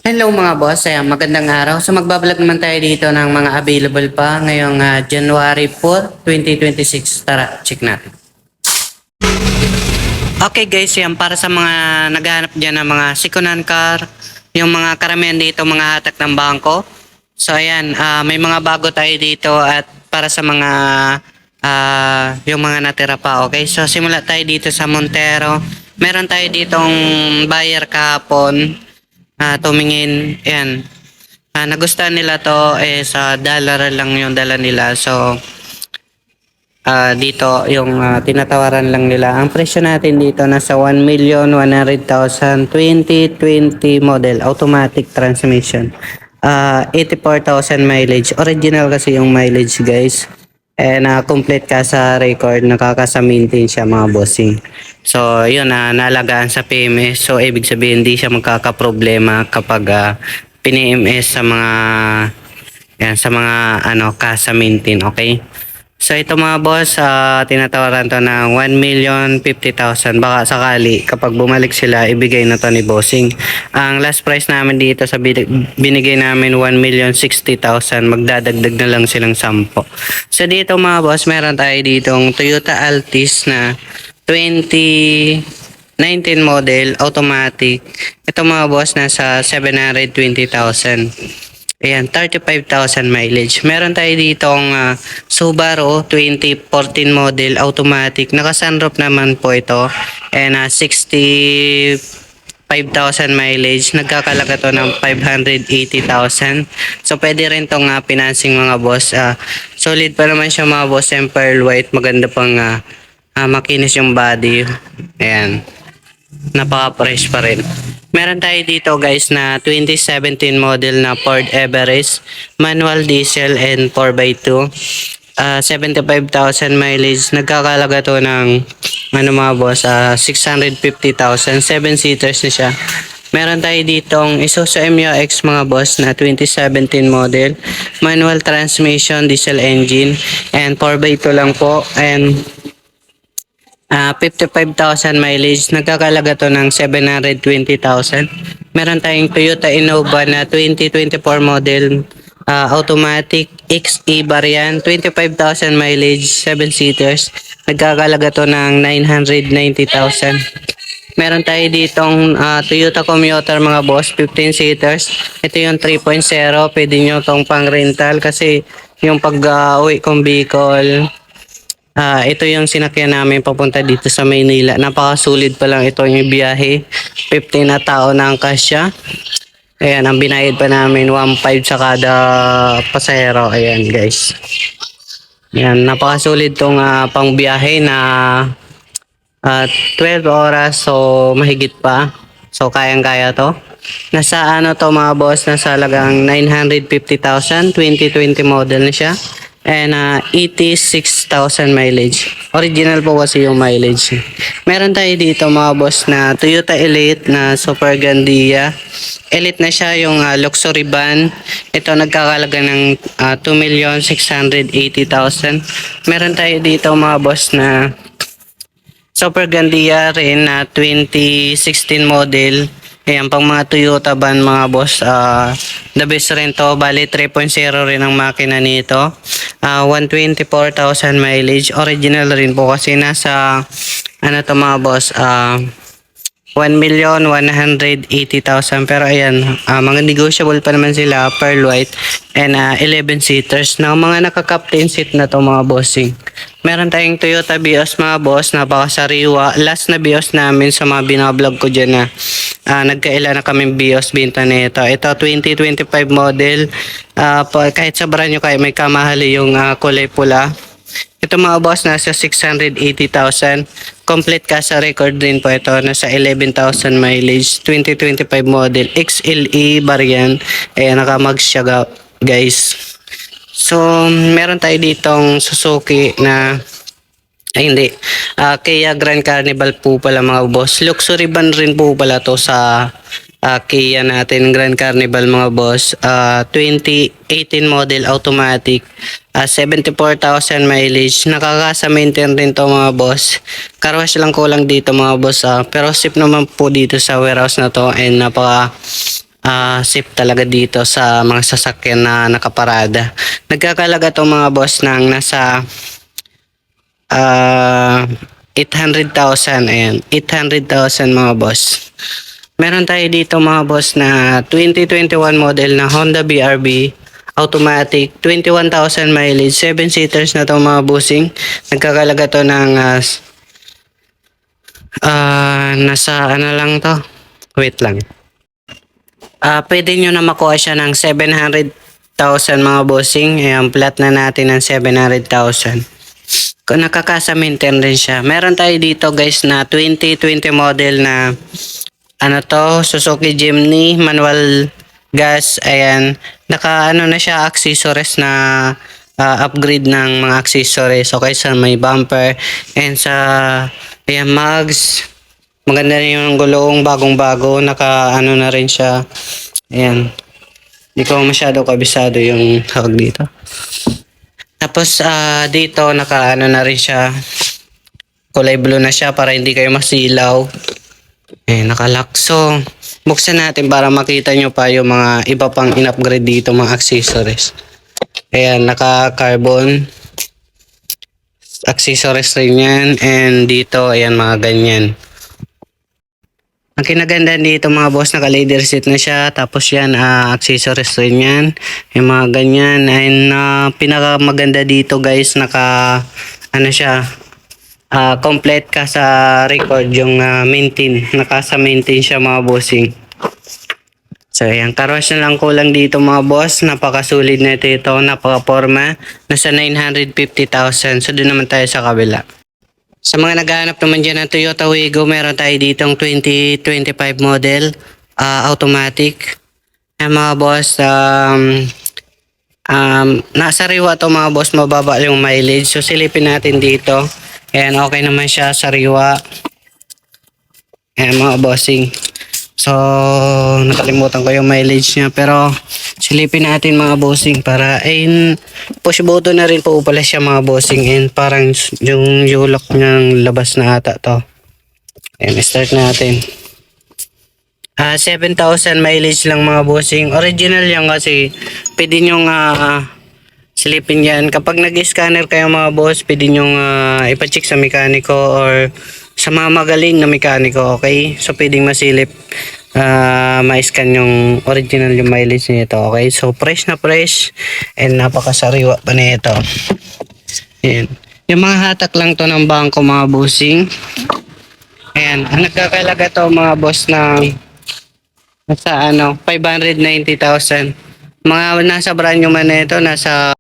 Hello mga boss, magandang araw. So magbablog naman tayo dito ng mga available pa ngayong January 4, 2026. Tara, check natin. Okay guys, yan para sa mga naghahanap dyan ng mga second-hand car, yung mga karamihan dito mga hatak ng bangko. So ayan, may mga bago tayo dito at para sa mga yung mga natira pa, okay? So simula tayo dito sa Montero. Meron tayo ditong buyer kahapon. Tumingin, ayan. Nagustuhan nila to, sa dollar lang yung dala nila. So, dito yung tinatawaran lang nila. Ang presyo natin dito nasa 1,100,000 2020 model, automatic transmission. 84,000 mileage. Original kasi yung mileage guys. And complete ka sa record, nakakasamintin siya mga bossing. So, yun, naalagaan sa PMS. So, ibig sabihin, hindi siya magkakaproblema kapag pini-MS sa mga kasamintin, okay? So, ito mga boss, tinatawaran to ng 1,050,000. Baka sakali, kapag bumalik sila, ibigay na to ni bossing. Ang last price namin dito sa binigay namin 1,060,000. Magdadagdag na lang silang 10. So, dito mga boss, meron tayo ditong Toyota Altis na 2019 model, automatic. Ito mga boss, nasa 720,000. Ayan, 35,000 mileage. Meron tayo ditong Subaru 2014 model, automatic. Naka-sunroof naman po ito. And 65,000 mileage. Nagkakalaga to ng 580,000. So, pwede rin itong financing mga boss. Solid pa naman siya mga boss. And pearl white. Maganda pang makinis yung body. Ayan. Napaka-fresh pa rin. Meron tayo dito guys na 2017 model na Ford Everest. Manual diesel and 4x2. 75,000 mileage. Nagkakalaga to ng mga boss, 650,000. 7-seaters na siya. Meron tayo ditong Isuzu MU-X mga boss na 2017 model. Manual transmission, diesel engine. And 4x2 lang po. And 55,000 mileage. Nagkakalaga to ng 720,000. Meron tayong Toyota Innova na 2024 model, automatic XE variant, 25,000 mileage, 7-seaters. Nagkakalaga to ng 990,000. Meron tayo ditong Toyota Commuter mga boss, 15-seaters. Ito yung 3.0. Pwede nyo tong pang rental kasi yung pag-uwi kong Bicol. Ito yung sinakyan namin papunta dito sa Maynila. Napakasulit pa lang ito yung biyahe. 15 na tao na ang kasya. Ayan, ang binayad pa namin 1.5 sa kada pasahero. Ayan guys. Ayan, napakasulit tong pang biyahe na 12 oras. So, mahigit pa. So, kayang-kaya to. Nasa to mga boss, nasa halagang 950,000. 2020 model na siya. And 86,000 mileage. Original po kasi yung mileage. Meron tayo dito mga boss na Toyota Elite na Super Gandia. Elite na siya yung luxury van. Ito nagkakalaga ng 2,680,000. Meron tayo dito mga boss na Super Gandia rin na 2016 model. Ayan, pang mga Toyota van mga boss, the best rin to. Bali 3.0 rin ang makina nito. 124,000 mileage. Original rin po kasi nasa to mga boss, 1,180,000. Pero ayan, mga negotiable pa naman sila, pearl white. And 11-seaters na mga naka-captain seat na to mga bossing. Meron tayong Toyota Vios mga boss, napakasariwa. Last na Vios namin sa mga binablog ko dyan na nagkaila na kaming Vios binta nito. Ito 2025 model. Kahit sa brand nyo kayo may kamahali yung kulay pula. Ito mga boss, nasa 680,000. Complete ka sa record din po ito. Nasa 11,000 mileage. 2025 model. XLE variant. Ayan, nakamag siya guys. So, meron tayo ditong Suzuki na hindi. Kia Grand Carnival po pala mga boss. Luxury van rin po pala to sa Kia natin, Grand Carnival mga boss. 2018 model, automatic. 74,000 mileage. Nakakasa-maintain rin to mga boss. Carwash lang kulang dito mga boss. Pero sip naman po dito sa warehouse na to. And napaka safe talaga dito sa mga sasakyan na nakaparada. Nagkakalaga to mga boss ng nasa 800,000. Ayan, 800,000 mga boss. Meron tayo dito mga boss na 2021 model na Honda BRB automatic, 21,000 mileage, 7 seaters na to mga bossing. Nagkakalaga to ng nasa ano lang to. Wait lang. Pwede nyo na makuha siya ng 700,000 mga bossing. Ayan, flat na natin ng 700,000. Kung nakakasa-maintain rin siya. Meron tayo dito guys na 2020 model na ano to, Suzuki Jimny, manual gas. Ayan, naka ano na siya, accessories na upgrade ng mga accessories. Okay, sa may bumper and sa ayan, mags. Maganda na yung gulong, bagong-bago, naka ano na rin siya. Ayan. Hindi ko masyado kabisado yung tawag dito. Tapos dito naka ano na rin siya. Kulay blue na siya para hindi kayo masilaw. Naka-lock. So, buksan natin para makita nyo pa yung mga iba pang in-upgrade dito mga accessories. Ayan, naka-carbon accessories rin yan. And dito, ayan mga ganyan. Ang kinaganda dito mga boss, naka-leather seat na siya. Tapos yan, accessories rin yan. Yung mga ganyan. And pinakamaganda dito guys, ano siya, complete ka sa record yung maintain. Nakasa maintain siya mga bossing. So ayan, carwash na lang kulang dito mga boss. Napakasulit na ito. Napaka-forma. Nasa 950,000. So doon naman tayo sa kabila. Sa mga naghahanap naman dyan ng Toyota Wigo, meron tayo ditong 2025 model, automatic. Mga boss, nasa riwa to mga boss, mababa yung mileage. So silipin natin dito. Ayan, okay naman siya sa riwa. Ayan mga bossing. So, nakalimutan ko yung mileage niya. Pero, silipin natin mga bossing para, push button na rin po pala siya mga bossing. And parang yung lock niyang labas na ata to. Ayan, start natin. 7,000 mileage lang mga bossing. Original yan kasi pwede nyong silipin yan. Kapag nag-scanner kayo mga boss, pwede nyong ipacheck sa mekaniko or sa mga magaling na mekaniko, okay? So, pwedeng masilip, ma-scan yung original yung mileage nito, okay? So, fresh na fresh and napakasariwa pa nito. Ayan. Yung mga hatak lang to ng bangko mga bossing. Ayan. Ang nagkakalaga to mga boss na nasa 590,000. Mga nasa brand new man nito, nasa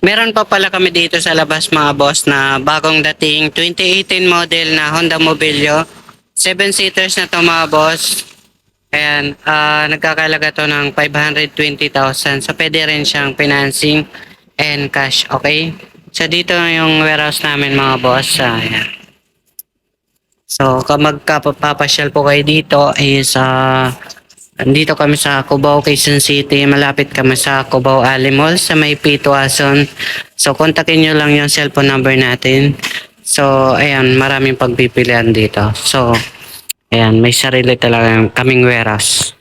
Meron pa pala kami dito sa labas mga boss na bagong dating 2018 model na Honda Mobilio. 7 seaters na to mga boss. Ayan, nagkakalaga to ng 520,000. So pwede rin siyang financing and cash, okay? So dito yung warehouse namin mga boss. Ayan. So kung magpapasyal po kayo dito is andito kami sa Cubao, Quezon City. Malapit kami sa Cubao Ali Mall sa may Pituason. So kontakin nyo lang yung cellphone number natin. So ayan, maraming pagpipilian dito. So ayan, may sarili talaga kaming warehouse.